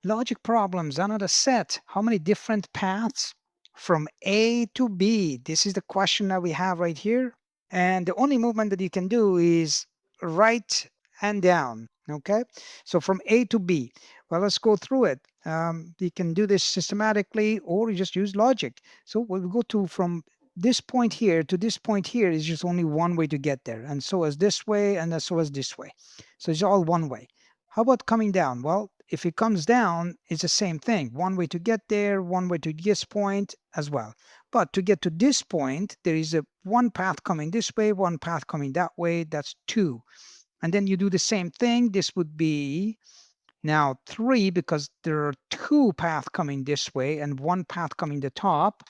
Logic problems, another set. How many different paths from A to B? This is the question that we have right here. And the only movement that you can do is right and down. Okay, so from A to B. Well, let's go through it. You can do this systematically, or you just use logic. So we'll go to from this point here to this point here is just only one way to get there, and so is this way, and so is this way. So it's all one way. How about coming down? Well, if it comes down, it's the same thing. One way to get there, one way to this point as well. But to get to this point, there is a one path coming this way, one path coming that way. That's two. And then you do the same thing. This would be now three because there are two paths coming this way and one path coming the top,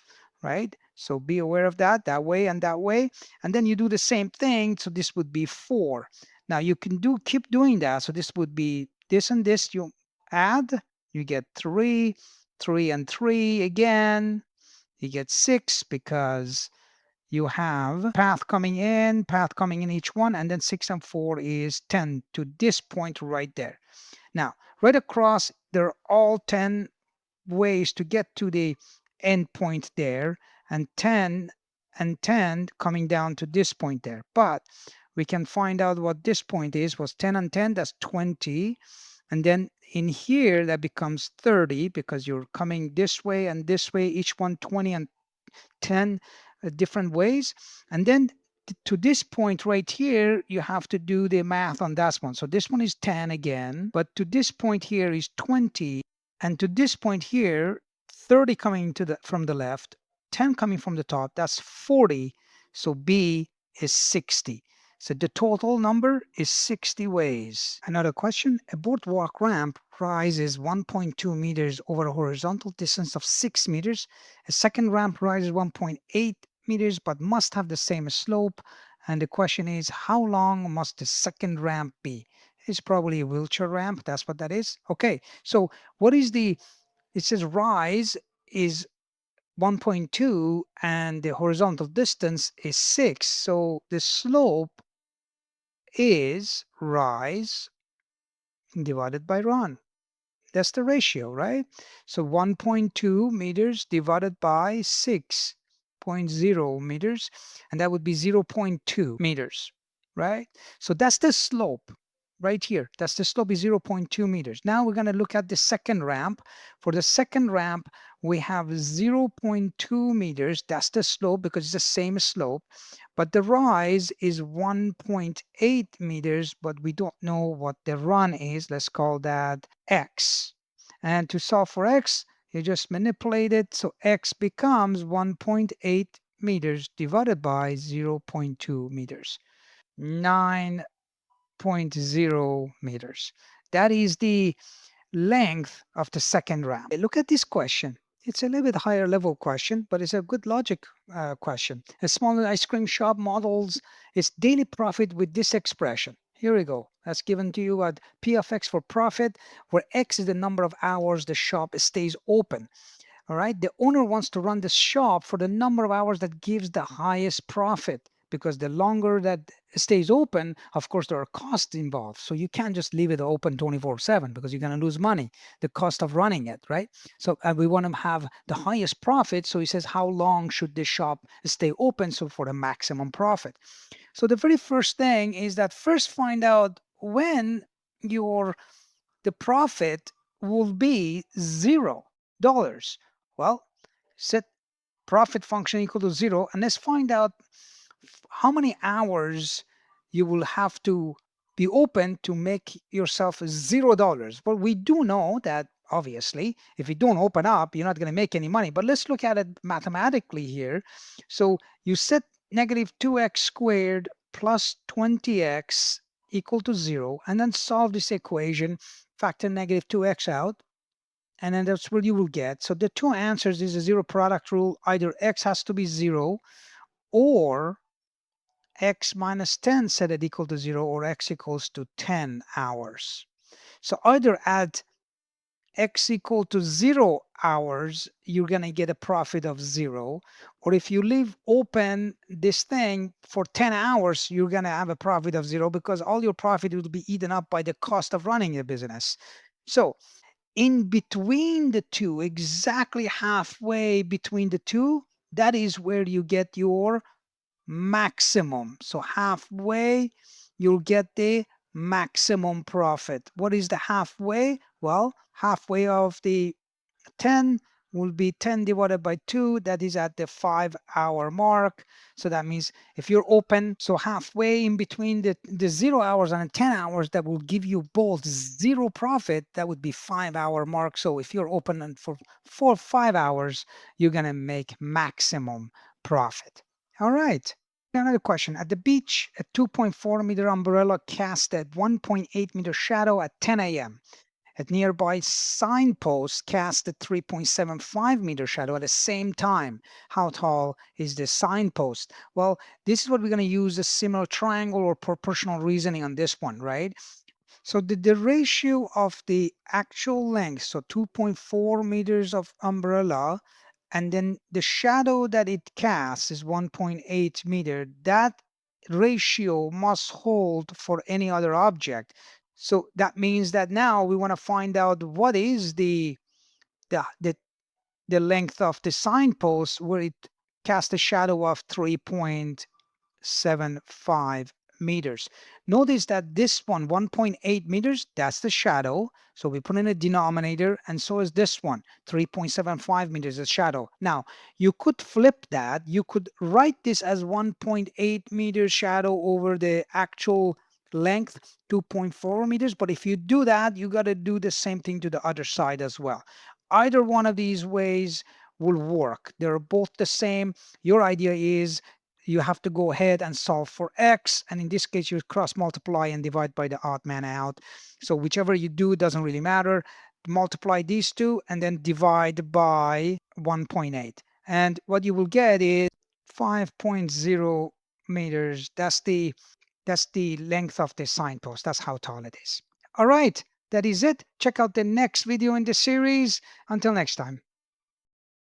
right? So be aware of that, that way and that way. And then you do the same thing. So this would be four. Now you can keep doing that. So this would be this and this. You add, you get three, three and three again. You get six because you have path coming in each one, and then 6 and 4 is 10 to this point right there. Now, right across, there are all 10 ways to get to the end point there, and 10 and 10 coming down to this point there. But we can find out what this point is. Was 10 and 10, that's 20. And then in here, that becomes 30 because you're coming this way and this way, each one 20 and 10 different ways. And then to this point right here, you have to do the math on that one. So this one is 10 again, but to this point here is 20. And to this point here, 30 coming from the left, 10 coming from the top, that's 40. So B is 60. So the total number is 60 ways. Another question, a boardwalk ramp rises 1.2 meters over a horizontal distance of 6 meters. A second ramp rises 1.8 meters but must have the same slope. And the question is, how long must the second ramp be? It's probably a wheelchair ramp. That's what that is. Okay, so what is it says rise is 1.2 and the horizontal distance is 6. So the slope is rise divided by run. That's the ratio, right? So 1.2 meters divided by 6.0 meters, and that would be 0.2 meters, right? So that's the slope right here. That's the slope is 0.2 meters. Now we're going to look at the second ramp. For the second ramp, we have 0.2 meters. That's the slope because it's the same slope. But the rise is 1.8 meters, but we don't know what the run is. Let's call that x. And to solve for x, you just manipulate it. So x becomes 1.8 meters divided by 0.2 meters. 9.0 meters. That is the length of the second ramp. Look at this question. It's a little bit higher level question, but it's a good logic question. A small ice cream shop models its daily profit with this expression. Here we go. That's given to you at P of X for profit, where X is the number of hours the shop stays open. All right. The owner wants to run the shop for the number of hours that gives the highest profit, because the longer that stays open, of course, there are costs involved. So you can't just leave it open 24/7 because you're going to lose money, the cost of running it, right? So we want to have the highest profit. So he says, how long should the shop stay open? So for the maximum profit. So the very first thing is that first find out when the profit will be $0. Well, set profit function equal to 0, and let's find out how many hours you will have to be open to make yourself $0. Well, we do know that obviously if you don't open up, you're not going to make any money. But let's look at it mathematically here. So you set negative 2x squared plus 20x equal to 0, and then solve this equation, factor negative 2x out, and then that's what you will get. So the two answers is a zero product rule. Either x has to be 0 or x minus 10 set it equal to 0, or x equals to 10 hours. So either at x equal to 0 hours, you're going to get a profit of 0. Or if you leave open this thing for 10 hours, you're going to have a profit of 0, because all your profit will be eaten up by the cost of running the business. So in between the two, exactly halfway between the two, that is where you get your maximum. So halfway, you'll get the maximum profit. What is the halfway? Well, halfway of the 10 will be 10 divided by 2. That is at the 5-hour mark. So that means if you're open, so halfway in between the 0 hours and 10 hours, that will give you both zero profit. That would be 5-hour mark. So if you're open and for 5 hours, you're going to make maximum profit. All right. Another question. At the beach, a 2.4-meter umbrella cast a 1.8-meter shadow at 10 a.m. At nearby signpost cast a 3.75-meter shadow at the same time. How tall is the signpost? Well, this is what we're going to use a similar triangle or proportional reasoning on this one, right? So the ratio of the actual length, so 2.4 meters of umbrella, and then the shadow that it casts is 1.8 meter. That ratio must hold for any other object. So that means that now we want to find out what is the, the, the length of the signpost where it casts a shadow of 3.75 meters. Notice that this one, 1.8 meters, that's the shadow. So we put in a denominator, and so is this one, 3.75 meters, a shadow. Now, you could flip that. You could write this as 1.8 meters shadow over the actual length, 2.4 meters. But if you do that, you got to do the same thing to the other side as well. Either one of these ways will work. They're both the same. Your idea is you have to go ahead and solve for x, and in this case you cross multiply and divide by the odd man out. So whichever you do doesn't really matter. Multiply these two and then divide by 1.8, and what you will get is 5.0 meters. That's the length of the signpost. That's how tall it is. All right, that is it. Check out the next video in the series. Until next time.